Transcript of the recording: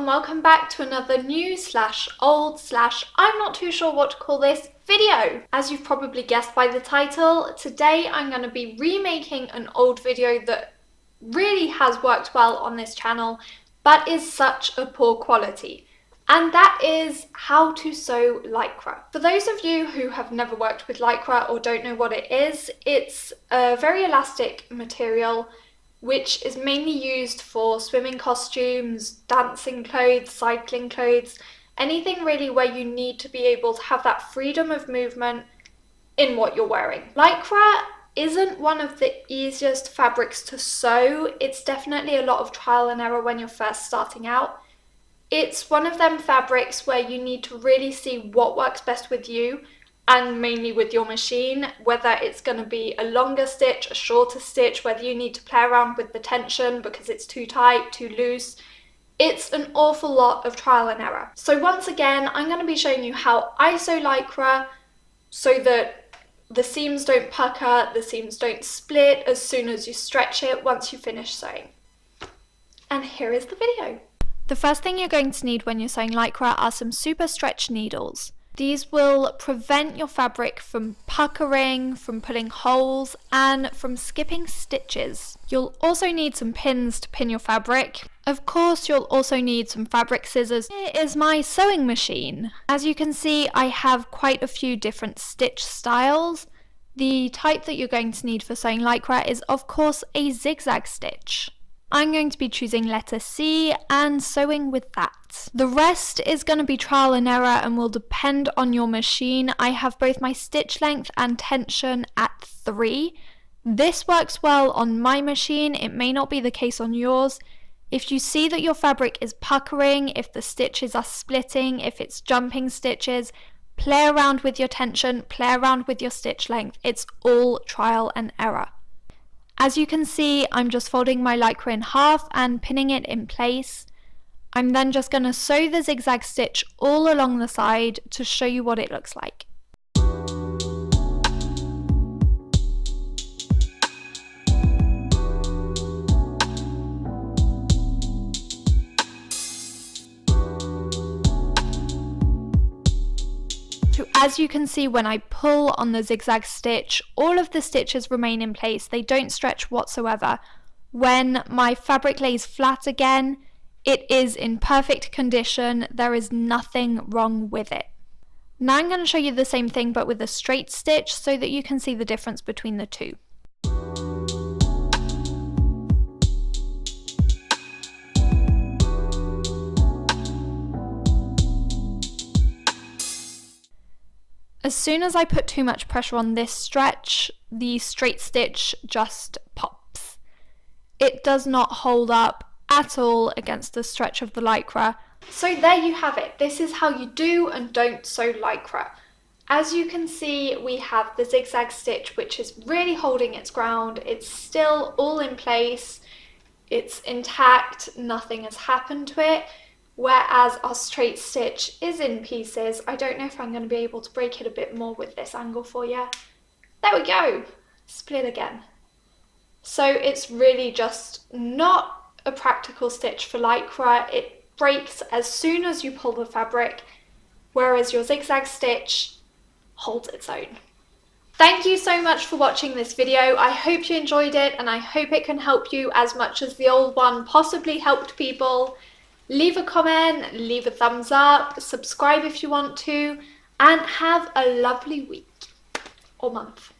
and welcome back to another new / old / I'm not too sure what to call this video. As you've probably guessed by the title, today I'm going to be remaking an old video that really has worked well on this channel but is such a poor quality. And that is how to sew lycra. For those of you who have never worked with lycra or don't know what it is, it's a very elastic material which is mainly used for swimming costumes, dancing clothes, cycling clothes, anything really where you need to be able to have that freedom of movement in what you're wearing. Lycra isn't one of the easiest fabrics to sew. It's definitely a lot of trial and error when you're first starting out. It's one of them fabrics where you need to really see what works best with you and mainly with your machine, whether it's going to be a longer stitch, a shorter stitch, whether you need to play around with the tension because it's too tight, too loose. It's an awful lot of trial and error. So once again, I'm going to be showing you how I sew lycra so that the seams don't pucker, the seams don't split as soon as you stretch it once you finish sewing. And here is the video. The first thing you're going to need when you're sewing lycra are some super stretch needles. These will prevent your fabric from puckering, from pulling holes, and from skipping stitches. You'll also need some pins to pin your fabric. Of course, you'll also need some fabric scissors. Here is my sewing machine. As you can see, I have quite a few different stitch styles. The type that you're going to need for sewing lycra is, of course, a zigzag stitch. I'm going to be choosing letter C and sewing with that. The rest is going to be trial and error and will depend on your machine. I have both my stitch length and tension at 3. This works well on my machine. It may not be the case on yours. If you see that your fabric is puckering, if the stitches are splitting, if it's jumping stitches, play around with your tension, play around with your stitch length. It's all trial and error. As you can see, I'm just folding my lycra in half and pinning it in place. I'm then just going to sew the zigzag stitch all along the side to show you what it looks like. So as you can see, when I pull on the zigzag stitch, all of the stitches remain in place. They don't stretch whatsoever. When my fabric lays flat again, it is in perfect condition. There is nothing wrong with it. Now I'm going to show you the same thing but with a straight stitch so that you can see the difference between the two. As soon as I put too much pressure on this stretch, the straight stitch just pops. It does not hold up at all against the stretch of the lycra. So there you have it. This is how you do and don't sew lycra. As you can see, we have the zigzag stitch, which is really holding its ground. It's still all in place. It's intact. Nothing has happened to it. Whereas our straight stitch is in pieces. I don't know if I'm going to be able to break it a bit more with this angle for you. There we go, split again. So it's really just not a practical stitch for lycra. It breaks as soon as you pull the fabric, whereas your zigzag stitch holds its own. Thank you so much for watching this video. I hope you enjoyed it and I hope it can help you as much as the old one possibly helped people. Leave a comment, leave a thumbs up, subscribe if you want to, and have a lovely week or month.